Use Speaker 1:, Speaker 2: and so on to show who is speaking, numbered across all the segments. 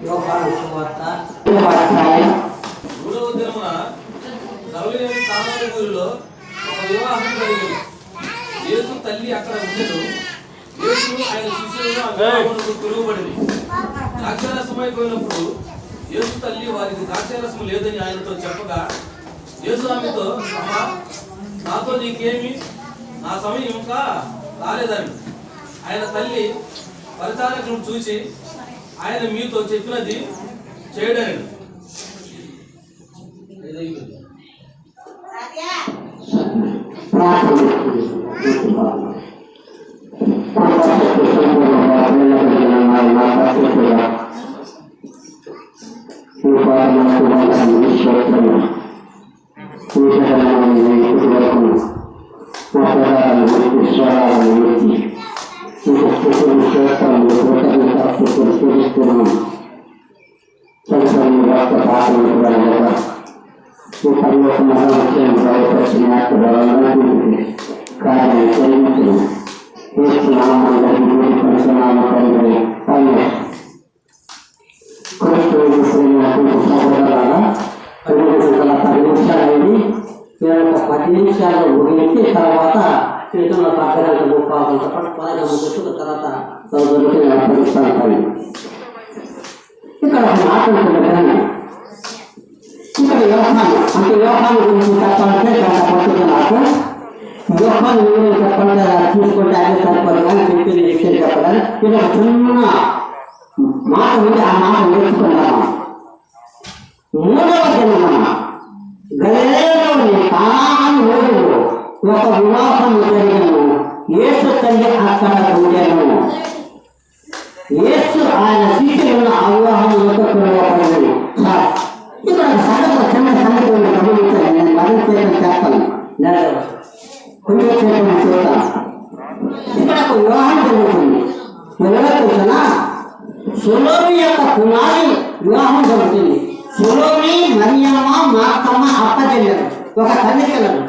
Speaker 1: యోహాను సువార్త
Speaker 2: 3వ దినమున గలిలయ కానానూరులో ఒక వివాహం జరిగింది. యేసు తల్లి అక్కడ ఉండెను. యేసు ఆయన శిష్యులను ఆ వివాహమునకు పిలువబడింది. ద్రాక్షారసం అయిపోయినప్పుడు యేసు తల్లి వారికి ద్రాక్షారసం లేదని ఆయనతో చెప్పగా, యేసు ఆమెతో, అమ్మా, నాతో నీకేమి, నా సమయం ఇంకా రాలేదని. ఆయన తల్లి పరిచారకులను చూసి, ఆయన మీతో చెప్పినది చేయడని.
Speaker 1: పది నిమిషాలు ముగించి తర్వాత క్రితంలో అర్ధగంట ముప్పావు తర్వాత అప్పగిస్తాను. ఇక్కడ మాట్లాడుతున్న ఇక్కడ యోహాను అంటే యోహాను గురించి చెప్పాలంటే గంట పడుతుంది. నాకు యోహాను గురించి చెప్పాలంటే చూసుకుంటే అదే సరిపోదు, కానీ చెప్పింది విషయం చెప్పాలని ఇది ఒక చిన్న మాట ఉంది. ఆ మాట నేర్చుకున్నాము. 3వ దినమున గలిలయలోని కానాను ఊరిలో ఒక వివాహం జరిగెను. యేసు తల్లి అక్కడ ఉండెను. యేసు ఆయన శిష్యులను ఆ వివాహంలో పిలువబడింది. ఇక్కడ సంగతి చిన్న సంగతి గమనించాలి. నేను మరింత చేస్తాను, కొంచెం చూస్తాను. ఇక్కడ ఒక వివాహం జరుగుతుంది. ఎవరో చూసినా సొలోమి యొక్క కుమారి వివాహం జరుగుతుంది. సొలోమి, మరియమ్మ, మార్తమ్మ అప్పచెల్లెలు, ఒక తల్లి పిల్లలు.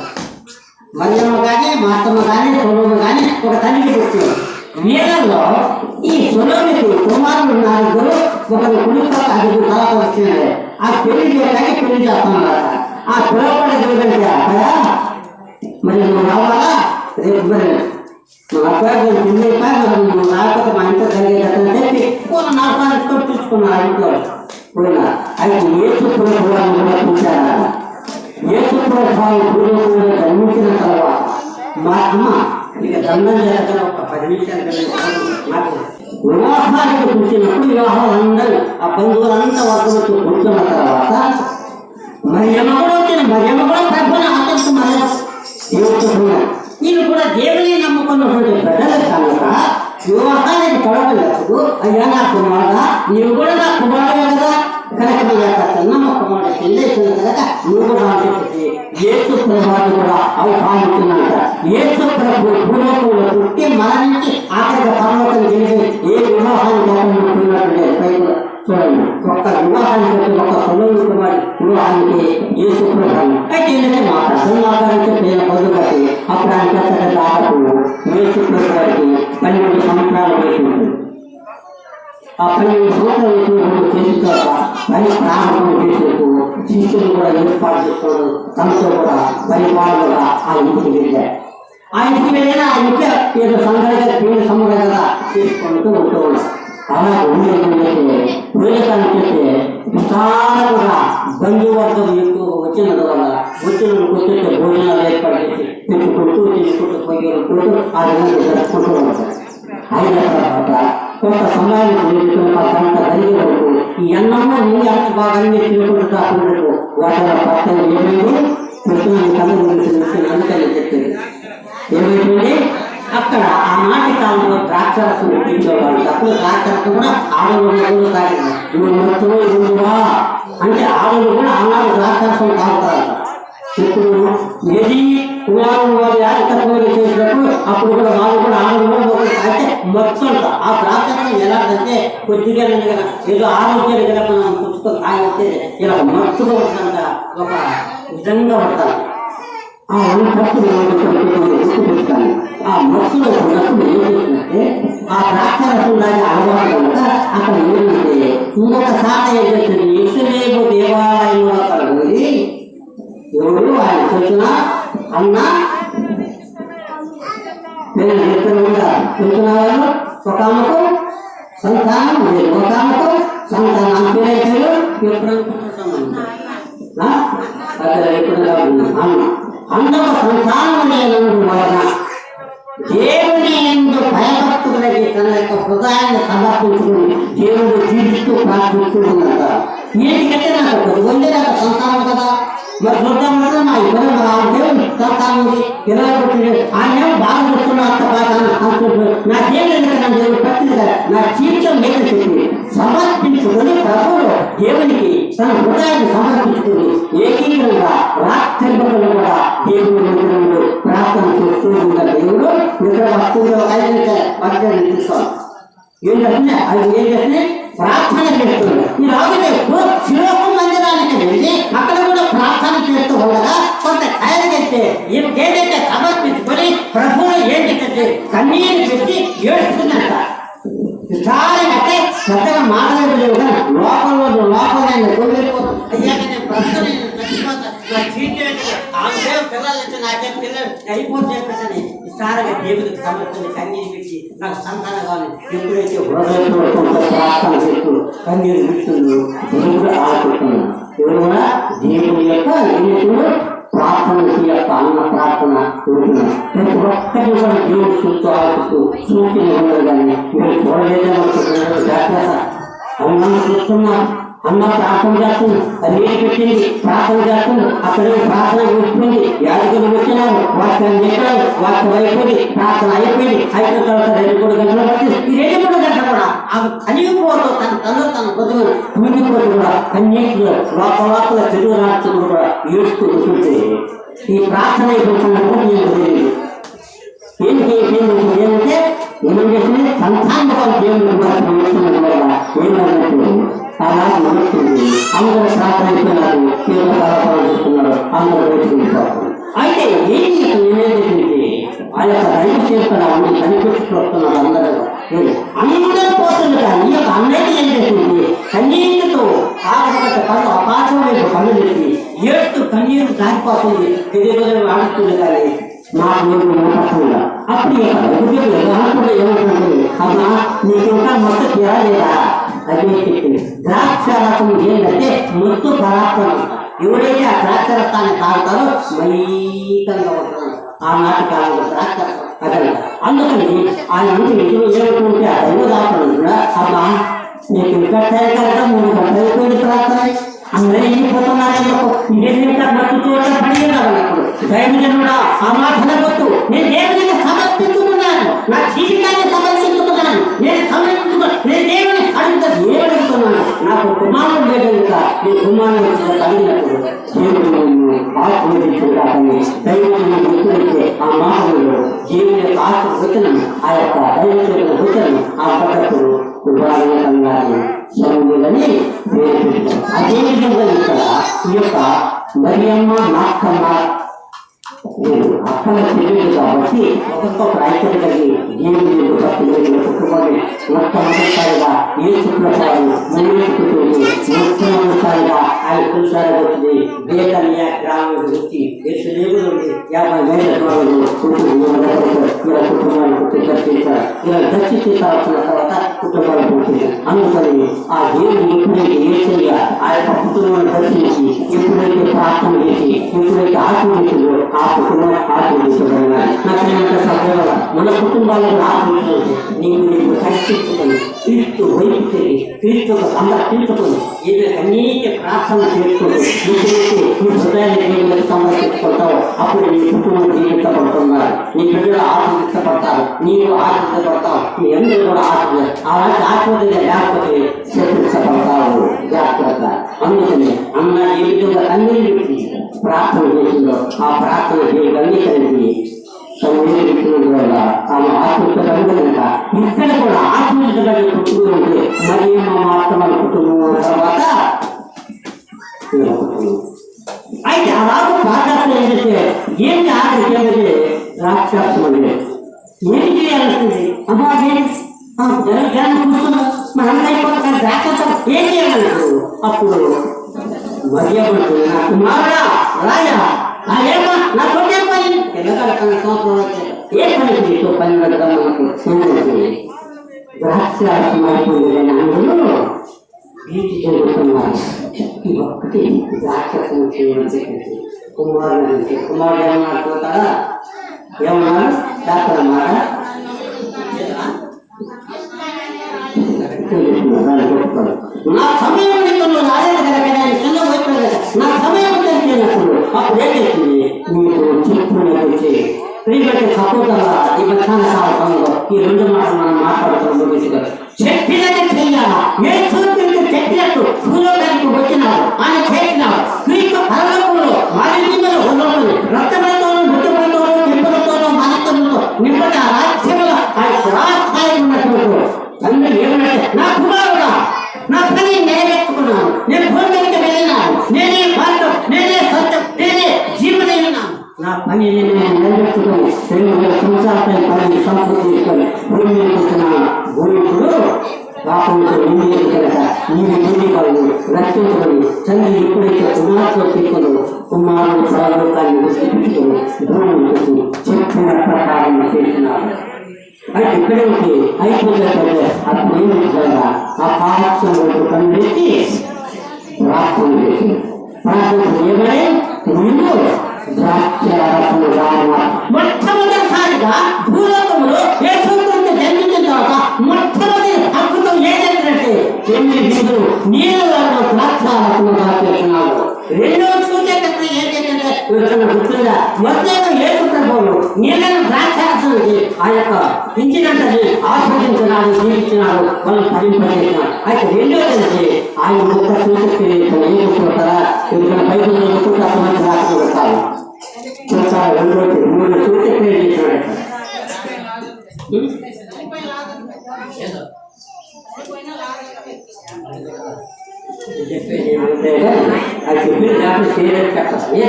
Speaker 1: మరియమ్మ కానీ మార్తమ్మ కానీ సొలోమి కానీ ఒక తల్లికి పుట్టింది. వీళ్ళల్లో ఈ సొలోమికి కుమారులు 4, ఒకరు కుడితో 5 తర్వాత వచ్చినారు. ఆ పెళ్లి చేయడానికి పెళ్లి చేస్తున్నారు. ఆ పిల్లవాడు ఏంటంటే అక్కడ మరి నువ్వు రావాలా, రేపు మరి నువ్వు అబ్బాయి పెళ్లి నువ్వు రాకపోతే మా ఇంట్లో జరిగేటని చెప్పి 4 సార్లు చూసుకున్నారు ఇంట్లో పోయినా. అయితే యేసు ప్రభువును కూడా చూశారా? యేసు ప్రభువు పూర్వకులు జన్మించిన తర్వాత మా అమ్మ ఇక దండం చేసిన ఒక 10 నిమిషాలు నాకు వివాహానికి కూర్చున్నప్పుడు వివాహం అందరూ ఆ బంధువులంతా వర్గంతో కూర్చున్న తర్వాత మరియమ్మ కూడా వచ్చింది. మరియమ్మ కూడా ప్రభుని ఆకర్షిస్తున్నారు. వీళ్ళు కూడా దేవుని నమ్ముకున్నటువంటి ప్రజలు కనుక వివాహానికి పడవలేదు. అయ్యా నా కుమారుడా, నీవు కూడా నా కుమారుడే కదా, కనుక చిన్నమ్మ కుమారుడు పెళ్ళేసింది కనుక నువ్వు కూడా అని చెప్పి యేసు ప్రభువాన్ని కూడా ఆహ్వానిస్తున్నాక యేసు ప్రభు భూలోకంలో పుట్టి మరణించి ఆఖరిగా పరలోకం చేసి ఏ వివాహాన్ని కాకుండా చూడండి. ఒక్క వివాహానికి ఒక సొలోమి కుమారి వివాహానికి యేసు ప్రభు అయితే ఏంటంటే మా ప్రజలు మాట్లాడితే పేద బదులుగాటి అప్పుడు ఆయన దాదాపు యేసు ప్రభు వారికి 12 సంవత్సరాలు వేసింది. ఆ 12 సంవత్సరాలు చేసిన తర్వాత మరి ప్రారంభం చేసేందుకు శిష్యులు కూడా ఏర్పాటు చేసుకోవడం, తనతో కూడా పరిపాలనగా ఆ ఇంటికి వెళ్ళారు. ఆ ఇంటికి వెళ్ళినా ఆ ఇంటి ఏదో సందడిగా పేరు సమ్మగా చేసుకుంటూ ఉంటూ ఉన్నారు. అలా ఉండేది వేదకాన్ని చేస్తే విశాలంగా బంధువర్గం ఎక్కువ వచ్చినందు వల్ల వచ్చే భోజనాలు ఏర్పాటు చేసి తిట్టుకుంటూ పోయేటప్పుడు ఆ విధంగా జరుపుకుంటూ ఉంటారు. అయిన తర్వాత కొంత సమయానికి గంట జరిగే వరకు ఈ అన్నము నీ అంత బాగా తినుకుంటూ కాకుండా వాటిలో పక్కన ఏమైంది అందుకని చెప్పేది ఏమైంది. అక్కడ ఆ నాటి కాలంలో ద్రాక్షరసం ఇచ్చేవాళ్ళు. అప్పుడు ద్రాక్షరసం కూడా ఆడవాళ్ళు తాగింది. నువ్వు మొత్తమో ఇవ్వవా అంటే ఆడవాళ్ళు కూడా ఆనాడు ద్రాక్షరసం తాగుతారు. ఇప్పుడు ఏది కుమారుడు వారి ఆధికత్వాలు చేసినప్పుడు అప్పుడు కూడా వాళ్ళు కూడా ఆడవాళ్ళు కూడా అయితే మొత్తం ఆ ద్రాక్షరసం ఎలాగంటే కొద్దిగా కదా ఏదో ఆరోగ్యాన్ని కదా మనం పుచ్చుకొని తాగితే ఇలా మత్తుగా ఉంటుందంట, ఒక విధంగా పడతారు. ఆ తప్పులు గుర్తుపెట్టాలి. ఆ మొక్కులు ఉన్నప్పుడు ఏం చేస్తుందంటే ఆ ద్రాక్షరసంలాగా అలవాటు కనుక అక్కడ ఏంటంటే ఇంకొకసారి ఏం చేస్తుంది ఇసులేపు దేవాలయంలో అక్కడ పోయి ఎవరు ఆయన చూసినా అన్న నేను చెప్తున్నా చూసిన వాళ్ళు ఒక ఆమెకు సంతానం ఒక ఆమెకు సంతానం పేరు ఎప్పుడు అనుకుంటున్నాం అందరూ సంతానం లేనందు వలన దేవుని ఎందు భయభక్తులకి తన యొక్క హృదయాన్ని సమర్పించుకుని దేవుడు జీవిస్తూ ప్రార్థిస్తుందంట. ఏంటికంటే నాకు కొద్ది నాకు సంతానం కదా మరి చూద్దాం నా ఇద్దరు దేవుడు సంతానం పిల్లలు ఆయన బాగా చూస్తున్నా నా దేవుడు ప్రతిగా నా జీవితం మీద చెప్పి సమర్పించుకొని ప్రభువు దేవునికి తన హృదయాన్ని సమర్పించుకుని ఏకీకరంగా రాత్రి కూడా దేవుడు మందిరంలో ప్రార్థన చేస్తూ ఉన్న దేవుడు నిద్ర వస్తువులో పక్కన తీసుకోవాలి. ఏంటంటే అది ఏం చేస్తే ప్రార్థన చేస్తుంది. ఈ రాజులే శిలోకం మందిరానికి వెళ్ళి అక్కడ కూడా ప్రార్థన చేస్తూ ఉండగా కొంత ఖైరుగైతే ఏదైతే సమర్పించుకొని ప్రభువులు ఏంటంటే కన్నీరు పెట్టి ఏడుస్తుందంట. విచారంటే పెద్దగా మాట్లాడలేదు కానీ లోపల కొలిపోతుంది. అయ్యాక నేను ప్రశ్న పిల్లలు నాకే పిల్లలు అయిపోతే చెప్పేసి విచారంగా దేవుడికి సమర్పించి కన్నీరు పెట్టి నాకు సంతానం కావాలి. ఎప్పుడైతే ప్రార్థన చేస్తూ కన్నీరు పెడుతుందో దేవుడు ఆడుకుంటున్నాడు. ఎవరు దేవుడి యొక్క ఎన్నికలు ప్రార్థన యొక్క అన్న ప్రార్థన ఉంటున్నాడు. ప్రతి ఒక్కరి కూడా దేవుడు చూస్తూ ఆడుతూ చూస్తూనే ఉండదు. కానీ మీరు చూడలేదని జాగ్రత్త అన్నాను చూస్తున్నాను అన్న ప్రార్థన చేస్తుంది. అది నీరు పెట్టింది ప్రార్థన చేస్తుంది. అక్కడే ప్రార్థన కూర్చుంది. యాజకులు వచ్చినారు, వాక్యం చెప్పారు, వాక్యం అయిపోయింది, ప్రార్థన అయిపోయింది. అయిపోయిన తర్వాత 2-3 గంటలు పట్టింది. ఈ 2-3 గంటలు కూడా ఆమె కలిగిపోతూ తన బతుకు కూలిపోతూ కూడా కన్నీటిలో లోపల తెలుగు రాష్ట్రం కూడా ఏడుస్తూ కూర్చుంటే ఈ ప్రార్థన అయిపోతున్నప్పుడు నేను తెలియదు ఏంటంటే ఏమని చేసింది సంతానం దేవుడు ఏమన్నట్టు అలాగే నడుస్తుంది. అందరూ ప్రార్థన అయిపోయినారు, చేస్తున్నారు, అందరూ వేసుకుంటారు. అయితే ఏమేంటంటే ఆ యొక్క రైతు చేస్తున్నాడు కనిపెట్టుకు వస్తున్నారు. అందరూ పోతుంది. కానీ ఈ యొక్క అన్నయ్య ఏం చేసింది కన్నీటితో ఆగబట్ట కళ్ళు అపాసం వైపు కళ్ళు పెట్టి ఏడుతూ కన్నీరు దాటిపోతుంది. తెలియదు ఆడుతుంది. కానీ నాకు పడుతుందా అప్పుడు ఏమంటుంది అమ్మా నీకు ఇంకా మొత్తం తీరాలేదా అదే చెప్పింది. ద్రాక్షరసం ఏంటంటే మొత్తం పరాత్మ. ఎవరైతే ఆ ద్రాక్షరసాన్ని తాగుతారో మైకంగా ఉంటున్నారు. ఆనాటి కాలంలో ద్రాక్షరసం అదే. అందుకని ఆయన ఏమంటుంటే ఆ దైవ దాఖలు కూడా అమ్మా నీకు ఇంకా తయారు 3 గంటలు అయిపోయింది ప్రార్థన అందరూ వెళ్ళిపోతున్నారు. ఇదేంటా మత్తు చూడడం పడినప్పుడు దైవజనుడా ఆ మాటల వద్దు. నేను దేవునికి సమర్పించుకున్నాను, నా జీవితాన్ని సమర్పించుకున్నాను, నేను దేవుని ఏమడుగుతున్నాను. నాకు కుమారుడు లేదు కనుక నేను కుమారుడు కలిగినప్పుడు దేవుడు ఆశీర్వదించుకుంటాను. దైవజను ఎప్పుడైతే ఆ మాటలు దేవుని యొక్క ఆశీర్వచనం ఆ యొక్క దైవజన వచనం ఆ పద్ధతులు ఉదాహరణంగా సౌందర్యాన్ని వేరుపెట్టారు. అదేవిధంగా ఇక్కడ ఈ యొక్క మరియమ్మ నాక్కమ్మ అక్కల తెలియదు కాబట్టి ఒక్కొక్క ఐక్యత కలిగి దేవుని కుటుంబాన్ని మొట్టమొదటిసారిగా ఏ చుట్టూ మొట్టమొదటిసారిగా ఆయన పురుషాలు వచ్చింది. బేతనియా గ్రామం వచ్చి దేవుడు 50,000 కుటుంబానికి దర్శించారు. ఇలా దర్శించిన తర్వాత కుటుంబాలు పోతుంది. అందుకని ఆ దేవుడు ఎప్పుడైతే ఏసయ్య ఆ యొక్క కుటుంబాన్ని దర్శించి ఎప్పుడైతే ప్రార్థన చేసి ఎప్పుడైతే ఆశీర్వదించిందో ఆ కుటుంబం ఆశీర్వదించబడిన నాకేమంటే సభ్యుల మన కుటుంబాలను ఆశీర్వదించి నీకు కష్టించుకొని క్రీస్తు వైపు తిరిగి క్రీస్తుకు సంరక్షించుకొని ఏదైతే అనేక ప్రార్థన చేసుకుని ఎప్పుడైతే నీ హృదయాన్ని దేవునికి సంరక్షించుకుంటావో అప్పుడు నీ కుటుంబం జీవించబడుతున్నారు. నీ ప్రజలు ఆశీర్వదించబడతారు, నీవు ఆశీర్వదించబడతావు, నీ అందరూ కూడా అలాంటి ఆశీర్వదం లేకపోతే శత్రించబడతావు. జాగ్రత్త. అందుకని అన్న ఏ విధంగా అన్ని ప్రార్థన చేసిందో ఆ ప్రార్థన దేవుడు అంగీకరించి వల్ల ఆమె ఆశీర్వదించడం కనుక ఇక్కడ కూడా ఆశీర్వదించడానికి కుటుంబం ఉంటే మరి మా మాత్రం కుటుంబం తర్వాత అయితే అలాగే ప్రార్థన ఏంటంటే ఏం ఏం చేయమన్నారు? అప్పుడు మరియమ్మ నా కుమారుడా రాజా ఏమా నా కొట్టే పని పిల్లగాడ కన్నా సంవత్సరం ఏ పని నీతో పని ఉండగా మనకు సంబంధించి ద్రాక్షారసం అయిపోయింది అందులో వీటి జరుగుతున్నారు. ఈ ఒక్కటి ద్రాక్షరసం చేయమని కుమారుడు అంటే కుమారుడు ఏమన్నా ఏమన్నారు డాక్టర్ అన్నారా? నా సమయం రాలేదు కదా చిన్న వైపు నా సమయం తెలిసినప్పుడు అప్పుడు ఏం చేస్తుంది మీకు చెప్పుకునేది ప్రియపట్టి సపోర్టర్గా ఈ మధ్యాహ్న కాలంలో ఈ రెండు మాటలు మనం మాట్లాడుతున్నాం. చెప్పినట్టు చెయ్యాలా ఏ చూపించి చెప్పినట్టు భూలోకానికి వచ్చినాడు ఆయన చేసినాడు. క్రీస్తు పరలోకంలో మాలిన్యంలో ఉండవని రక్తములతోనూ మృత్యులతోనూ నింపులతోనూ మాలిన్యంలో నింపటి ఆ రాజ్యంలో ఆయన పురాస్థాయి ఉన్నటువంటి తండ్రి ఏమంటే నా కుమారుడా నా పని నెరవేర్చుకున్నాను. నేను భూమికి వెళ్ళినాను. నేనే మార్గం, నేనే సత్యం, నేనే జీవనైనాను. నా పని నేను నెరవేర్చుకుని 2,000 సంవత్సరాలపై పని సంపూర్ణ భూమి వచ్చిన భూమికుడు రాకుండా నిండి కనుక నీవు నిండి వాళ్ళు రక్షించబడి తండ్రి ఎప్పుడైతే కుమార్తె తీసుకుని కుమారుడు పరలోకాన్ని విసిపెట్టుకుని భూమిని వచ్చి చెప్పిన ప్రకారం చేసినాడు. అయితే ఇక్కడికి అయిపోతే అప్పుడు ఏం చేశారా ఆ పాఠశాలలో పనిచేసి ప్రార్థన చేసి ప్రార్థన చేయబడే ముందు ద్రాక్షరసము మొట్టమొదటిసారిగా భూలోకంలో ఏ సూత్రంతో జన్మించిన తర్వాత మొట్టమొదటి అద్భుతం ఏదైతే నీళ్ళలో ద్రాక్షరసము దాచేస్తున్నాడు. రెండవ సూచన ఏదైతే గుర్తుందా మొత్తం ఏడు ప్రభావం నీళ్ళను ద్రాక్షరసానికి ఆ యొక్క ఇంచినంతని ఆస్వాదించినాడు, జీవించినాడు, వాళ్ళు ఫలింపజేసినాడు. అయితే రెండోది ఆయన ఒక్క సూచన ఏం చూస్తారా ఎందుకంటే బైబిల్లో అటువంటి రాష్ట్రం పెట్టాలి చూస్తారు. రెండోది 3 సూచన చేసినాడు. చెప్పేది ఏమంటే అది చెప్పిన దాంట్లో చేయలేదు చెప్పాలి.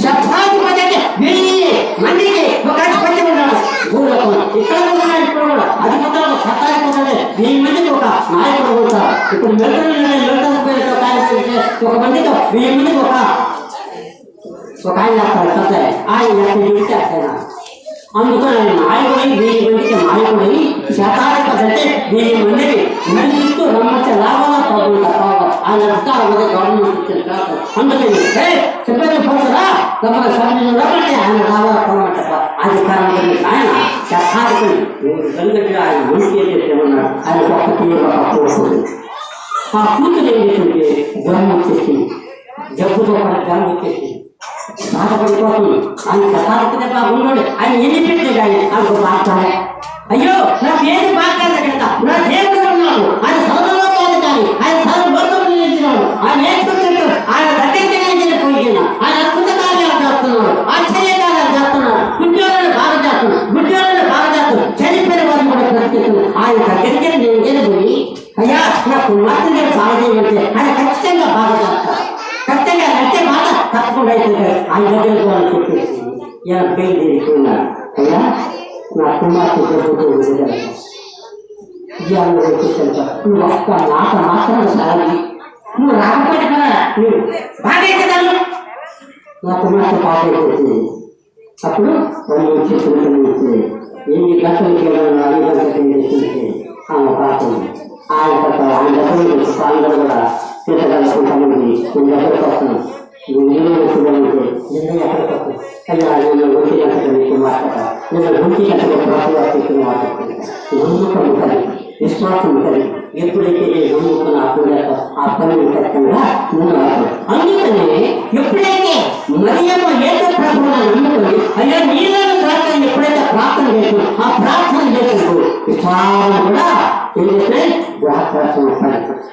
Speaker 1: శతాధిపతి 1000 మందికి ఒక అధిపతి ఉన్నాడు భూలోకం. ఇక్కడ ఇప్పుడు కూడా అధిపతులకు శతాధిపతులే 1000 మందికి ఒక నాయకుడు ఉంటారు. ఇప్పుడు ఒక మందితో 1000 మందికి ఒక ఆయన వస్తాడు. ఆయన చేస్తాడు. అందుకని నాయకుడై 1000 మందికి నాయకుడై శతాధిపతి అంటే 1000 మందికి మనిషిస్తూ రమ్మచ్చ లాభంగా తగ్గుతారు. ఆయన అధికారం గవర్నమెంట్ ఇచ్చారు. అందుకని చెప్పేది పోతారా తమ సభ్యులు ఆయన లాభంగా అధికారం ఆయన శతాధిపతి గంగటి ఆయన మంచి ఏమన్నాడు ఆయన గొప్ప తీవ్ర ఆ కూతురు ఏం చేసింటే జ్వరం వచ్చేసి జబ్బుతో పాటు జ్వరం వచ్చేసి బాధపడిపోతుంది. ఆయన శతాధిపతి బాగున్నాడు. ఆయన ఎన్ని పెట్టేది ఆయన బాధ అయ్యో నాకు ఏది బాధ్యత కదా నా దేవుడు ఉన్నాడు. ఆయన సర్వలో కాదు కానీ ఆయన సర్వలోకం నిలిచినాడు. ఆయన ఏర్పడుతున్నాడు. ఆయన దగ్గరికి పోయిన ఆయన అద్భుత కార్యాలు చేస్తున్నాడు, ఆశ్చర్యకార్యాలు చేస్తున్నాడు, గుడ్డోళ్ళని బాగా చేస్తున్నాడు, గుడ్డోళ్ళని బాగా చేస్తున్నాడు, చనిపోయిన వారిని కూడా ప్రశ్నిస్తున్నాడు. ఆయన దగ్గరికి నేను పోయి అయ్యా నా కుమార్తె నేను బాగా చేయమంటే ఆయన ఖచ్చితంగా బాగా చేస్తాడు. ఖచ్చితంగా అంటే మాట తప్పకుండా అయితే ఆయన దగ్గరకు అని చెప్పేసి ఇలా బయలుదేరుతున్నాడు. అయ్యా నా కుమార్తె నువ్వు ఒక్క మాట మాత్రం సాగి నువ్వు రాకపోతే కదా నువ్వు బాగా అవుతాను. నా కుమార్తె బాగా అయిపోతుంది. అప్పుడు వాళ్ళు చెప్పుకుంటే ఎన్ని గంటలకి చేస్తుంటే ఆమె పాడుతుంది. ఆయన దగ్గర అందరూ కూడా తీర్చగలుగుతామండి. నేను దగ్గరకు వస్తాను. నేను చూడాలంటే నిన్న ఎక్కడికి వస్తాను అయ్యా నేను ఒంటి గంటకు మాట్లాడతా నేను ఒంటి గంటలో ప్రభుత్వం మాట్లాడుతున్నాను. నమ్మకం కలిగి విశ్వాసం కలిగి ఎప్పుడైతే నేను నమ్ముకున్న ఆ పని ఖచ్చితంగా ముందు. అందుకనే ఎప్పుడైతే మరియమ్మ ఏదో ప్రభుత్వం నమ్ముకొని అయ్యా నీళ్ళను ప్రార్థన ఎప్పుడైతే ప్రార్థన చేస్తుందో ఆ ప్రార్థన చేస్తుందో విచారణ కూడా ఏంటంటే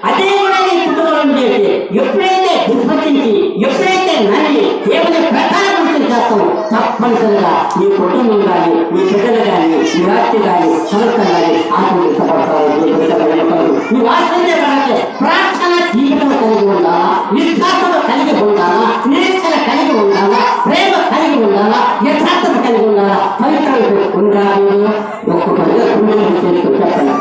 Speaker 1: అదే కూడా నీ కుటుంబం చేస్తే ఎప్పుడైతే దుర్పతించి ఎప్పుడైతే నన్ను దేవుని ప్రకారం చేస్తావు తప్పనిసరిగా నీ కుటుంబం కానీ నీ బిడ్డలు కానీ నీ రాష్ట్ర కానీ సంస్థ కానీ ఆత్మపడతావు. నువ్వు ఆశ్చర్యపడాలి. ప్రార్థన జీవితం కలిగి ఉండాలా, విశ్వాసం కలిగి ఉండాలా, నిరీక్షణ కలిగి ఉండాలా, ప్రేమ కలిగి ఉండాలా, యథార్థత కలిగి ఉండాలా, పవిత్రత ఉండాలి. ఒక్కొక్కరిగా కుండలు చేస్తూ చెప్పండి.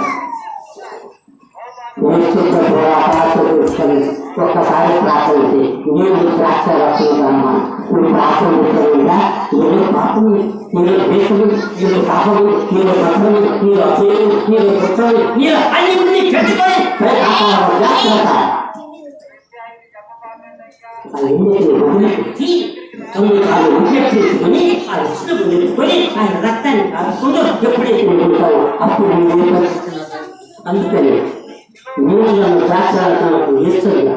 Speaker 1: తీసుకొని ఒక్కసారి ప్రార్థన చేయి. నేను ద్రాక్ష రక్షణమ్మా నువ్వు ప్రార్థన చేస్తుందా నేను పాపము నేను దేశము నేను పాపము నేను రక్షణము నేను అచేయము నేను వృక్షము నేను అన్ని పెట్టుకొని జాగ్రత్త వదిలిపెట్టి తాను ఉపయోగించుకొని ఆ ఇష్టం పెట్టుకొని ఆయన రక్తాన్ని కాదుకుంటూ ఎప్పుడైతే ఉంటావు అప్పుడు నువ్వు అందుకని నేను నన్ను ద్రాక్షకు ఇస్తున్నా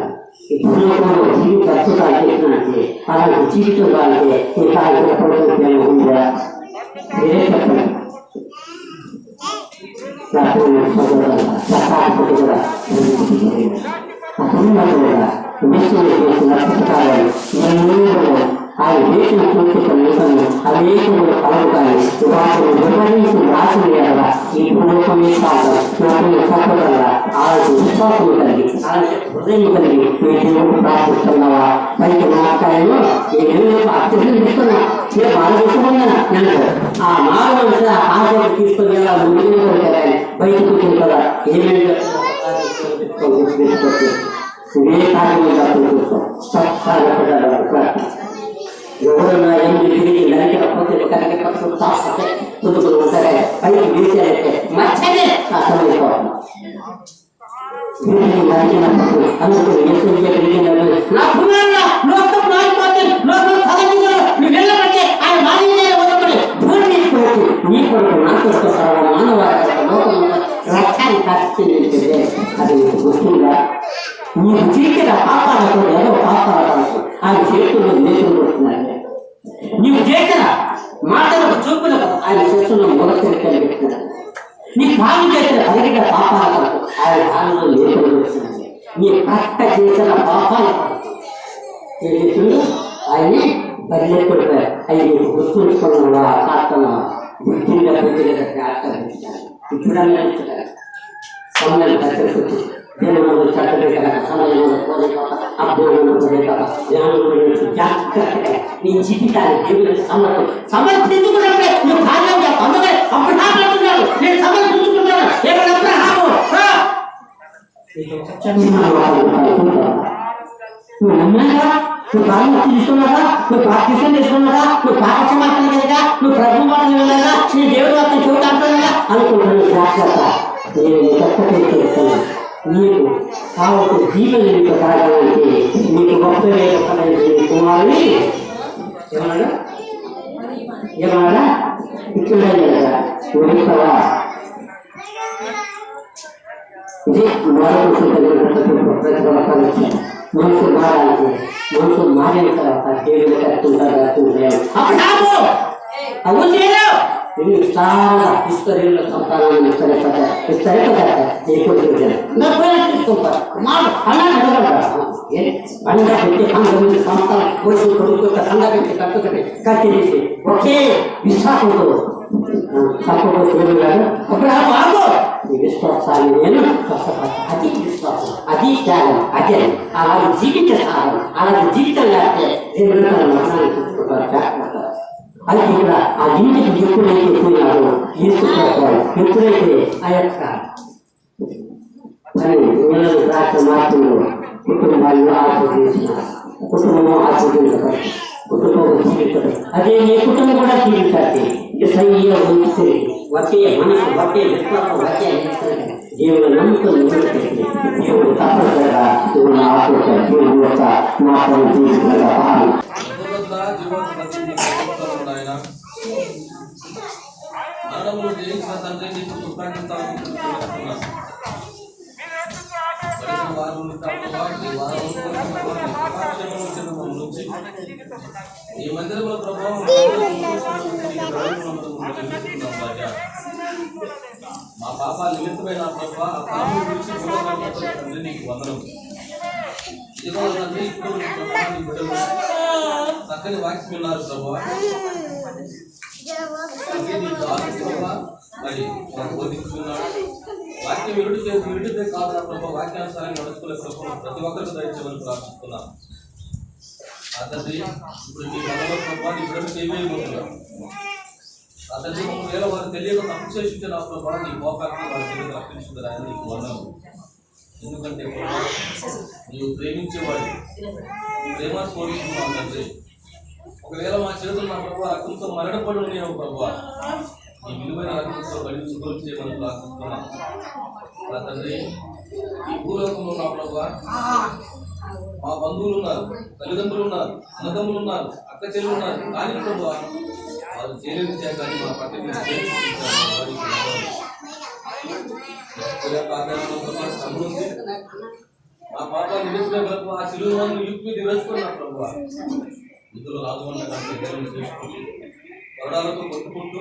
Speaker 1: భూలోకంలో జీవిత అద్భుతాలు చేసినట్టే అలాంటి జీవితం వాళ్ళకి ఈ కార్యక్రమం ఉందా మీరే చెప్పండి. కూడా విషయం చేసిన పుస్తకాలను ఆయన దేశం చూపించలేకను అనేకములు కలుగుతాయి. వాటిని వివరించి రాసిన ఎడల ఈ భూలోకమే కాదు వాటిని చెప్పగల అలాంటి విశ్వాసం కలిగి అలాంటి హృదయం కలిగి మీ దేవుడు ప్రార్థిస్తున్నావా? పైకి మాట్లాడను నేను అత్యంత ఇస్తున్నా నేను బాధపడుతున్నా నేను ఆ మానవ ఆశలు తీసుకొని ఎలా ముందు బయటకు తింటారా ఏమైనా ఇవే కార్యంగా ఎవరైనా ఎనిమిది తిరిగి నరికినప్పుడు కనుక పట్టుకుని తాస్తే తుదుకులు ఉంటారే పైకి వేసేస్తే మచ్చనే అర్థమైపోవాలి. నరికినప్పుడు అందుకు నీ కొడుకు నా కొడుకు మానవ రక్షాన్ని కాల్చింది అది గుర్తుందా? నీవు చేసిన పాపాలతో ఏదో పాపాలకు ఆయన చేతుల్లో నేతలు కొడుతున్నాడు. నీవు చేసిన మాటలకు చూపులకు ఆయన చేతుల్లో మొదటి పెడుతున్నాడు. నీ కాలు చేసిన కలిగిన పాపాలకు ఆయన కాలంలో నేతలు కొడుతున్నాడు. నీ కట్ట చేసిన పాపాలకు ఏం చేసిండు? ఆయన్ని పరిగెత్తుకుంటారు. అవి నీకు గుర్తుంచుకున్న ప్రార్థన గుర్తిగా పెట్టిన ప్రార్థన ఇప్పుడు అనిపించారు. సమయాన్ని కట్టెట్టుకు దేవుడు చట్టబెట్టాల సమయంలో జాగ్రత్తగా నీ జీవితాన్ని దేవుడికి సమర్పించుకున్నప్పుడే నువ్వు కార్యంగా పొందలే. అప్పుడు మాట్లాడుతున్నాడు నేను సమర్పించుకుంటాను. నువ్వు నమ్మాగా నువ్వు కాలం తీసుకున్నాగా నువ్వు ప్రాక్టీసం చేసుకున్నాగా నువ్వు పాఠ మాటలు కదా నువ్వు ప్రభు మాటలు వెళ్ళగా నీ దేవుడు అతను చూడాలంటున్నాగా అనుకుంటున్నాను. జాగ్రత్త నేను కష్టపడి చేస్తున్నాను. నీకు కావచ్చు జీవన కారణానికి నీకు గొప్ప కుమారుని ఏమన్నాడా ఏమన్నాడా ఇట్లా ఉడిస్తావా? ఇది మనసు మారాలి. మనసు మారిన తర్వాత దేవుడు చాలా ఇస్తరీలో సంతానాన్ని సరిపడ్డా సంస్థలు పోసి కొడుకు సంఘ పెట్టి కట్టేసి ఒకే విశ్వాసంతో తప్పకుండా బాబు ఈ విశ్వాసాన్ని నేను అది విశ్వాసం అది త్యాగం అదే అలాగే జీవిత సాధన అలాగే జీవితం లేకపోతే మరణాన్ని చూసుకుంటారు. జాగ్రత్త అది ఇక్కడ ఆ ఇంటికి ఎప్పుడైతే పోయినారో ఎప్పుడైతే ఆ యొక్క ద్రాక్ష మార్పులు కుటుంబాలను ఆస్వాదించినారు. కుటుంబం ఆస్వాదించబడి కుటుంబం జీవితం అదే నీ కుటుంబం కూడా జీవితాన్ని ఒకే మనసు ఒకే విశ్వాసం ఒకే దేవుడు నమ్ముకొని దేవుడు తప్పనిసరిగా దేవుడు ఆశించారు. దేవుడు యొక్క మాటలు జీవితంగా
Speaker 2: మరణమును జయించిన తండ్రి నీకు ఈ మందిరంలో ప్రభావం మా పాపాలు నిమిత్తమైన ప్రభావ ఆ పాపం గురించి తండ్రి నీకు వందనం. ఇదిగో తండ్రి ఇప్పుడు చక్కని వాక్యం విన్నారు ప్రభావ. మరి బోధిస్తున్నాడు వాక్యం విడుటే కాదు నా ప్రభావ వాక్యానుసారాన్ని నడుచుకునే ప్రభావం ప్రతి ఒక్కరికి దయచేయమని ప్రార్థిస్తున్నాను. అతన్ని ఇప్పుడు నీ వల్ల ప్రభావ నీ బిడ్డకు చేయబోతున్నాను. అతన్ని ఒకవేళ వారు తెలియక తప్పు చేసింటే నా ప్రభావ నీ మోకాన్ని వారి తెలియక రక్షించుకుంటారు ఆయన నీకు వందనం. ఎందుకంటే నీవు ప్రేమించేవాడు ప్రేమ స్వరూపున్నావు తండ్రి. ఒకవేళ మా చేతులు నా ప్రభు రక్తంతో మరణపడి ఉన్నావు ప్రభు, ఈ విలువైన రక్తంతో బలి శుభ్రం చేయమని ప్రార్థిస్తున్నాను నా తండ్రి. ఈ భూలోకంలో నా ప్రభు మా బంధువులు ఉన్నారు, తల్లిదండ్రులు ఉన్నారు, అన్నదమ్ములు ఉన్నారు, అక్క చెల్లెలు ఉన్నారు. కానీ ప్రభు వారు చేయలేదు కానీ మా పట్ల ఉంది. మా పాపాన్ని నిలిచిన ప్రభు ఆ సిలువను యుక్తి వేసుకున్నా ప్రభు. ఇందులో రాజవన్న గర్వం చేసుకుంటూ వరడాలతో కొట్టుకుంటూ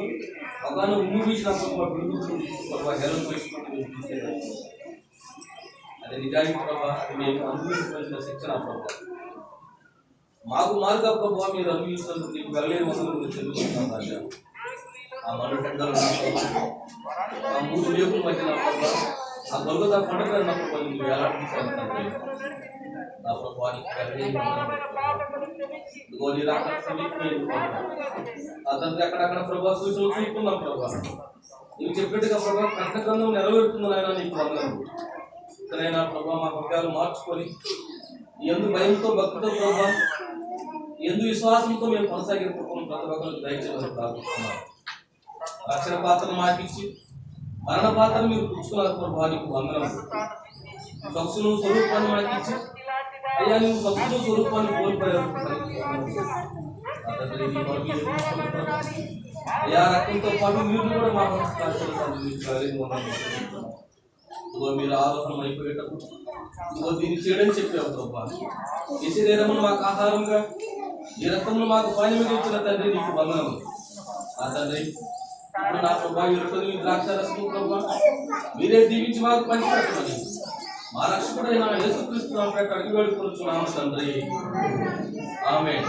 Speaker 2: పదాన్ని ఉమ్ము వీసిన ప్రభు గెలం చేసుకుంటూ అది నిజానికి ప్రభా, అది మేము అనుభవించవలసిన శిక్షణ ప్రభా. మాకు మార్గ ప్రభావ మీరు అనుభవిస్తున్నందుకు నీకు వెళ్ళలేని వందలు చెల్లిస్తున్నాం రాజా. ఆ మరొకరు ఆ 3 వేపుల మధ్య నా ప్రభా, ఆ దొంగత పండుగ నా ప్రభావ మీరు ఎలాంటి నా ప్రభావానికి వెళ్ళలేని ఆ తండ్రి అక్కడక్కడ ప్రభావ సూచనలు చూస్తున్నాం ప్రభా. నీవు చెప్పినట్టుగా ప్రభావ కట్న గ్రంథం నెరవేరుతుందనైనా నీకు వందనం. ఇక్కడైనా ప్రభావ మా హృదయాలు మార్చుకొని ఎందు భయంతో భక్తితో ప్రభావ ఎందు విశ్వాసంతో మేము కొనసాగిన ప్రభావం ప్రతి ఒక్కరికి దయచేయమని ప్రార్థిస్తున్నాం. రక్షణ పాత్రను మాకిచ్చి మరణ పాత్రను మీరు పుచ్చుకున్నారు ప్రభావ, నీకు వందనం. సొగసును స్వరూపాన్ని మాకిచ్చి అయ్యా నువ్వు సొగసును స్వరూపాన్ని కోల్పోయారు అయ్యా. రక్తంతో పాటు మీరు కూడా మా మీరు ఆరోహణం అయిపోయేటప్పుడు దీన్ని చేయడని చెప్పావు ప్రభా. ఈ శరీరమును మాకు ఆహారంగా, ఈ రక్తమును మాకు పానీయంగా ఇచ్చిన తండ్రి నీకు వందనం. ఆ తండ్రి ఇప్పుడు నా ప్రభా ఈ ద్రాక్షారసము ప్రభా మీరే దీవించి మాకు పంచిపెట్టమని మా రక్షకుడైన యేసుక్రీస్తు నామమున అడిగి వేడుకొనుచున్నాము తండ్రి. ఆమేన్.